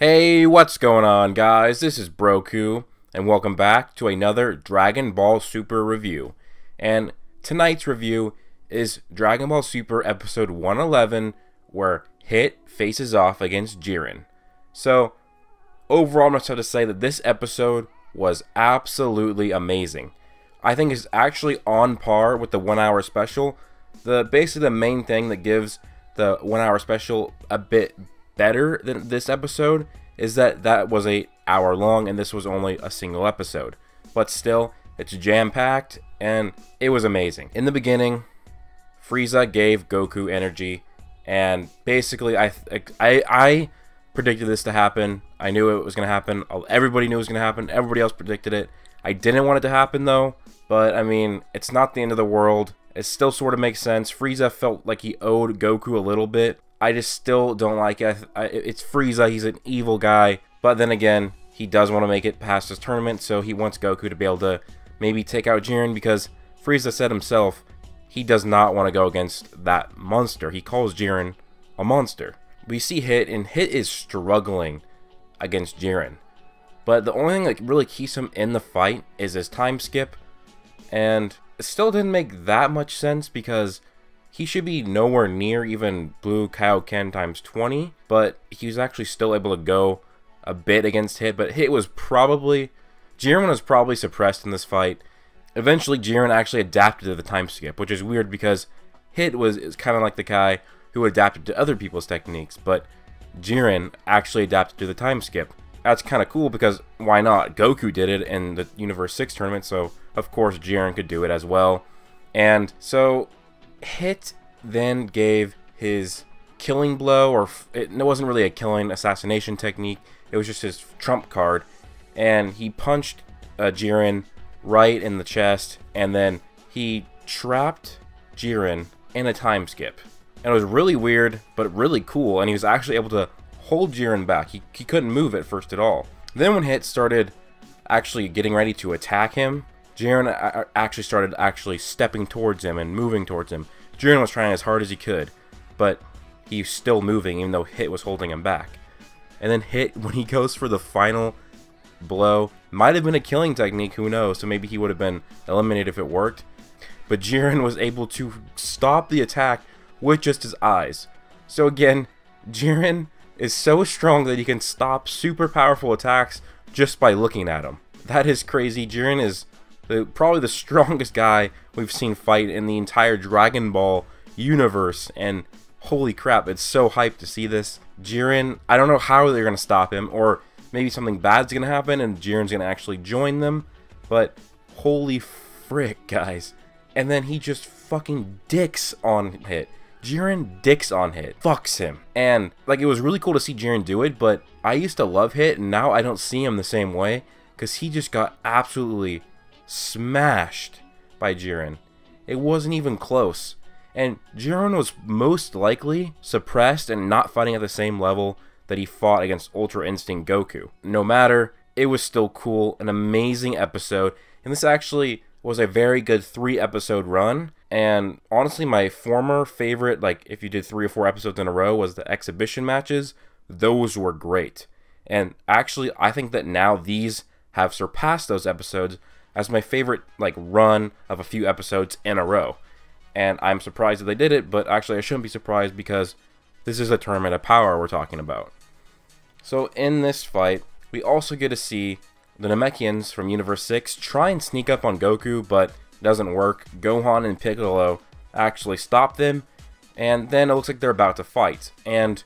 Hey, what's going on, guys? This is Broku, and welcome back to another Dragon Ball Super review. And tonight's review is Dragon Ball Super episode 111, where Hit faces off against Jiren. So, overall, I'm going to have to say that this episode was absolutely amazing. I think it's actually on par with the 1 hour special. Basically, the main thing that gives the 1 hour special a bit better than this episode is that was an hour long and this was only a single episode, but still it's jam-packed and it was amazing. In the beginning, Frieza gave Goku energy, and basically I predicted this to happen. I knew it was going to happen. Everybody knew it was going to happen. Everybody else predicted it. I didn't want it to happen though, but I mean, it's not the end of the world. It still sort of makes sense. Frieza felt like he owed Goku a little bit. I just still don't like it. It's Frieza, he's an evil guy, but then again, he does want to make it past his tournament, so he wants Goku to be able to maybe take out Jiren, because Frieza said himself, he does not want to go against that monster. He calls Jiren a monster. We see Hit, and Hit is struggling against Jiren, but the only thing that really keeps him in the fight is his time skip, and it still didn't make that much sense because he should be nowhere near even Blue Kaioken times 20, but he was actually still able to go a bit against Hit, but Hit was probably... Jiren was probably suppressed in this fight. Eventually, Jiren actually adapted to the time skip, which is weird because Hit is kind of like the guy who adapted to other people's techniques, but Jiren actually adapted to the time skip. That's kind of cool because why not? Goku did it in the Universe 6 tournament, so of course Jiren could do it as well. And so Hit then gave his killing blow, or it wasn't really a killing assassination technique, it was just his trump card, and he punched Jiren right in the chest, and then he trapped Jiren in a time skip. And it was really weird, but really cool, and he was actually able to hold Jiren back. He couldn't move at first at all. Then when Hit started actually getting ready to attack him, Jiren actually started stepping towards him and moving towards him. Jiren was trying as hard as he could, but he was still moving even though Hit was holding him back. And then Hit, when he goes for the final blow, might have been a killing technique, who knows, so maybe he would have been eliminated if it worked. But Jiren was able to stop the attack with just his eyes. So again, Jiren is so strong that he can stop super powerful attacks just by looking at him. That is crazy. Jiren is probably the strongest guy we've seen fight in the entire Dragon Ball universe, and holy crap, it's so hyped to see this. Jiren, I don't know how they're going to stop him, or maybe something bad's going to happen and Jiren's going to actually join them, but holy frick, guys. And then he just fucking dicks on Hit. Jiren dicks on Hit, fucks him, and like, it was really cool to see Jiren do it, but I used to love Hit, and now I don't see him the same way, because he just got absolutely smashed by Jiren. It wasn't even close, and Jiren was most likely suppressed and not fighting at the same level that he fought against Ultra Instinct Goku. No matter, it was still cool, an amazing episode, and this actually was a very good 3-episode run. And honestly, my former favorite, like if you did 3 or 4 episodes in a row, was the exhibition matches. Those were great, and actually I think that now these have surpassed those episodes as my favorite like run of a few episodes in a row. And I'm surprised that they did it, but actually I shouldn't be surprised because this is a tournament of power we're talking about. So in this fight, we also get to see the Namekians from Universe 6 try and sneak up on Goku, but it doesn't work. Gohan and Piccolo actually stop them, and then it looks like they're about to fight. And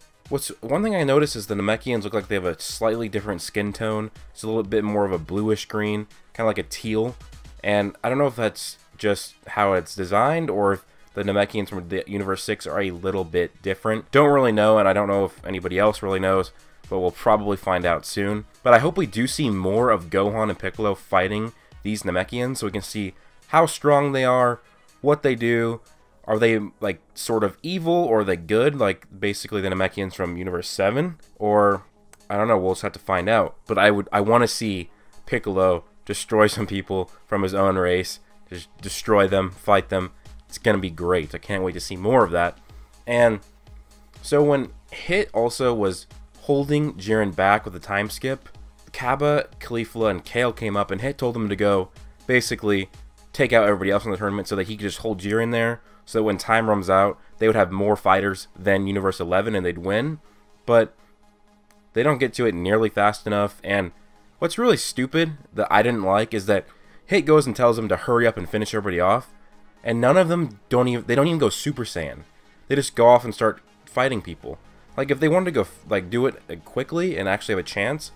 one thing I noticed is the Namekians look like they have a slightly different skin tone. It's a little bit more of a bluish green, kind of like a teal. And I don't know if that's just how it's designed, or if the Namekians from the Universe 6 are a little bit different. Don't really know, and I don't know if anybody else really knows, but we'll probably find out soon. But I hope we do see more of Gohan and Piccolo fighting these Namekians, so we can see how strong they are, what they do. Are they like sort of evil, or are they good, like basically the Namekians from Universe 7? Or I don't know, we'll just have to find out. But I want to see Piccolo destroy some people from his own race, just destroy them, fight them. It's gonna be great. I can't wait to see more of that. And so when Hit also was holding Jiren back with a time skip, Cabba, Caulifla, and Kale came up and told him to go basically take out everybody else in the tournament so that he could just hold Jiren there, so that when time runs out, they would have more fighters than Universe 11 and they'd win. But they don't get to it nearly fast enough, and what's really stupid that I didn't like is that Hit goes and tells them to hurry up and finish everybody off, and none of them don't even go Super Saiyan. They just go off and start fighting people. Like, if they wanted to go like do it quickly and actually have a chance,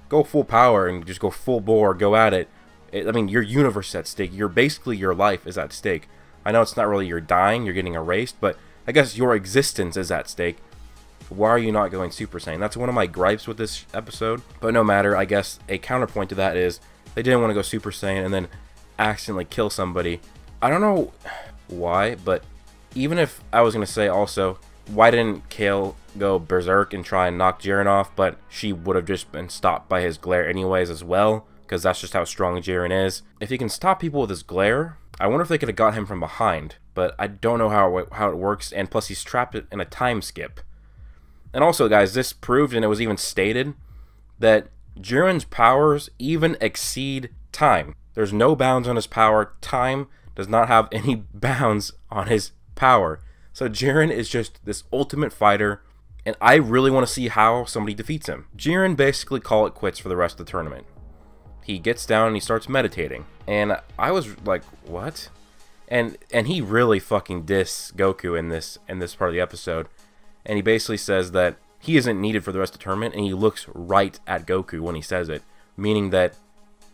go full power and just go full bore, go at it. I mean, your universe is at stake. Basically your life is at stake. I know it's not really you're dying, you're getting erased, but I guess your existence is at stake. Why are you not going Super Saiyan? That's one of my gripes with this episode. But no matter, I guess a counterpoint to that is they didn't want to go Super Saiyan and then accidentally kill somebody. I don't know why, but even if I was going to say also, why didn't Kale go berserk and try and knock Jiren off, but she would have just been stopped by his glare anyways as well, because that's just how strong Jiren is. If he can stop people with his glare, I wonder if they could have got him from behind, but I don't know how it works, and plus he's trapped in a time skip. And also, guys, this proved, and it was even stated, that Jiren's powers even exceed time. There's no bounds on his power. Time does not have any bounds on his power. So Jiren is just this ultimate fighter, and I really want to see how somebody defeats him. Jiren basically call it quits for the rest of the tournament. He gets down and he starts meditating, and I was like, what? And he really fucking diss Goku in this part of the episode. And he basically says that he isn't needed for the rest of the tournament, and he looks right at Goku when he says it, meaning that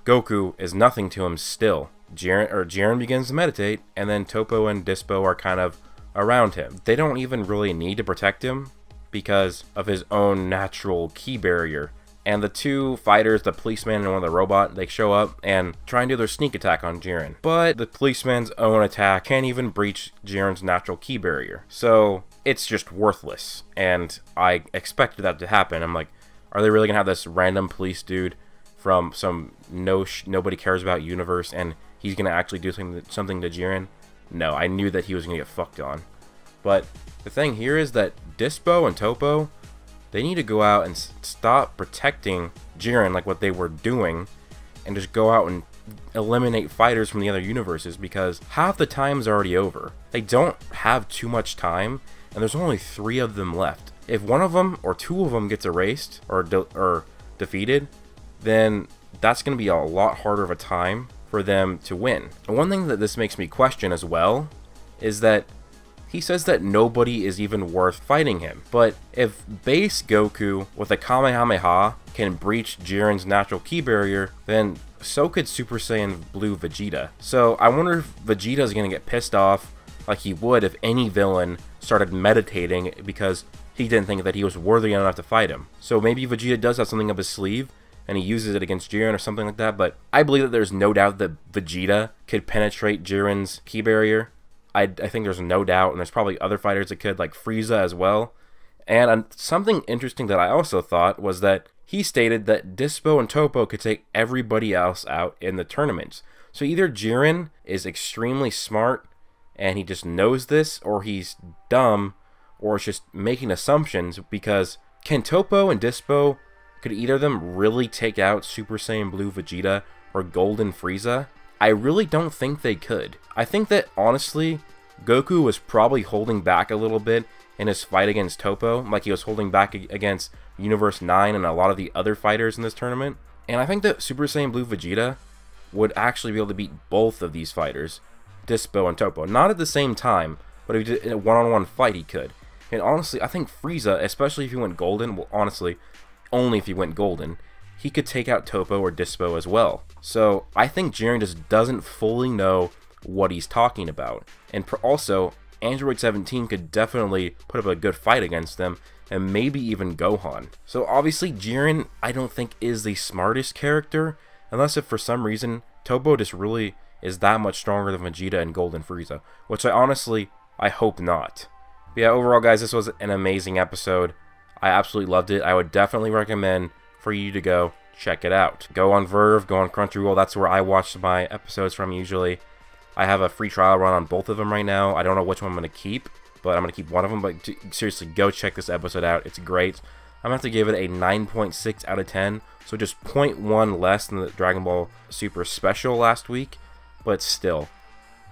Goku is nothing to him still. Jiren begins to meditate, and then Topo and Dispo are kind of around him. They don't even really need to protect him because of his own natural ki barrier. And the two fighters, the policeman and one of the robot, they show up and try and do their sneak attack on Jiren. But the policeman's own attack can't even breach Jiren's natural ki barrier. So it's just worthless. And I expected that to happen. I'm like, are they really going to have this random police dude from some nobody cares about universe and he's going to actually do something to Jiren? No, I knew that he was going to get fucked on. But the thing here is that Dispo and Topo, they need to go out and stop protecting Jiren like what they were doing and just go out and eliminate fighters from the other universes, because half the time's already over. They don't have too much time, and there's only 3 of them left. If one of them or 2 of them gets erased or defeated, then that's going to be a lot harder of a time for them to win. And one thing that this makes me question as well is that he says that nobody is even worth fighting him. But if base Goku with a Kamehameha can breach Jiren's natural ki barrier, then so could Super Saiyan Blue Vegeta. So I wonder if Vegeta is going to get pissed off like he would if any villain started meditating because he didn't think that he was worthy enough to fight him. So maybe Vegeta does have something up his sleeve and he uses it against Jiren or something like that, but I believe that there's no doubt that Vegeta could penetrate Jiren's ki barrier. I think there's no doubt, and there's probably other fighters that could, like Frieza as well. And something interesting that I also thought was that he stated that Dispo and Topo could take everybody else out in the tournaments. So either Jiren is extremely smart and he just knows this, or he's dumb, or is just making assumptions, because can Topo and Dispo, could either of them really take out Super Saiyan Blue Vegeta or Golden Frieza? I really don't think they could. I think that, honestly, Goku was probably holding back a little bit in his fight against Topo, like he was holding back against Universe 9 and a lot of the other fighters in this tournament. And I think that Super Saiyan Blue Vegeta would actually be able to beat both of these fighters, Dispo and Topo. Not at the same time, but if he did in a one-on-one fight, he could. And honestly, I think Frieza, especially if he went Golden, well, honestly, only if he went Golden, he could take out Topo or Dispo as well. So I think Jiren just doesn't fully know what he's talking about. And also, Android 17 could definitely put up a good fight against them, and maybe even Gohan. So obviously Jiren, I don't think, is the smartest character, unless if for some reason Topo just really is that much stronger than Vegeta and Golden Frieza, which I hope not. But yeah, overall guys, this was an amazing episode. I absolutely loved it. I would definitely recommend for you to go check it out. Go on Verve, go on Crunchyroll. That's where I watch my episodes from usually. I have a free trial run on both of them right now. I don't know which one I'm going to keep, but I'm going to keep one of them. But seriously, go check this episode out. It's great. I'm going to have to give it a 9.6 out of 10. So just 0.1 less than the Dragon Ball Super Special last week. But still,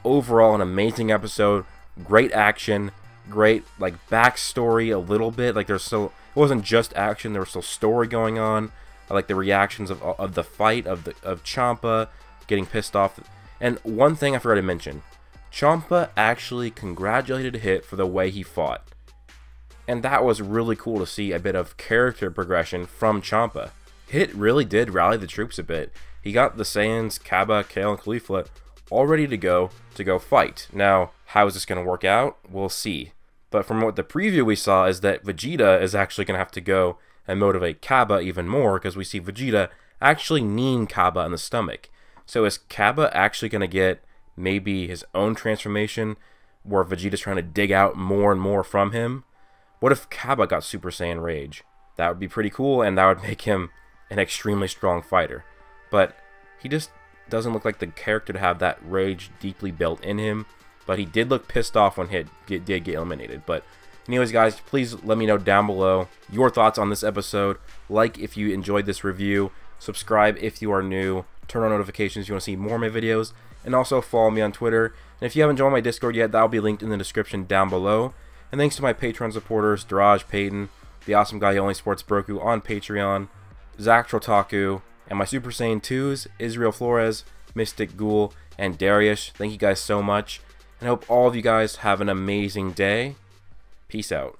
overall an amazing episode. Great action. Great like backstory a little bit. Like there's still, it wasn't just action. There was still story going on. I like the reactions of the fight of Champa getting pissed off. And one thing I forgot to mention. Champa actually congratulated Hit for the way he fought. And that was really cool to see a bit of character progression from Champa. Hit really did rally the troops a bit. He got the Saiyans, Kaba, Kale, and Caulifla all ready to go fight. Now, how is this going to work out? We'll see. But from what the preview we saw is that Vegeta is actually going to have to go and motivate Kaba even more, because we see Vegeta actually kneeing Kaba in the stomach. So is Kaba actually going to get maybe his own transformation where Vegeta's trying to dig out more and more from him? What if Kaba got Super Saiyan Rage? That would be pretty cool, and that would make him an extremely strong fighter. But he just doesn't look like the character to have that rage deeply built in him. But he did look pissed off when Hit did get eliminated. But anyways, guys, please let me know down below your thoughts on this episode. Like if you enjoyed this review. Subscribe if you are new. Turn on notifications if you want to see more of my videos. And also follow me on Twitter. And if you haven't joined my Discord yet, that will be linked in the description down below. And thanks to my Patreon supporters, Daraj Payton, the awesome guy who only supports Broku on Patreon, Zach Trotaku, and my Super Saiyan 2s, Israel Flores, Mystic Ghoul, and Darius. Thank you guys so much. And I hope all of you guys have an amazing day. Peace out.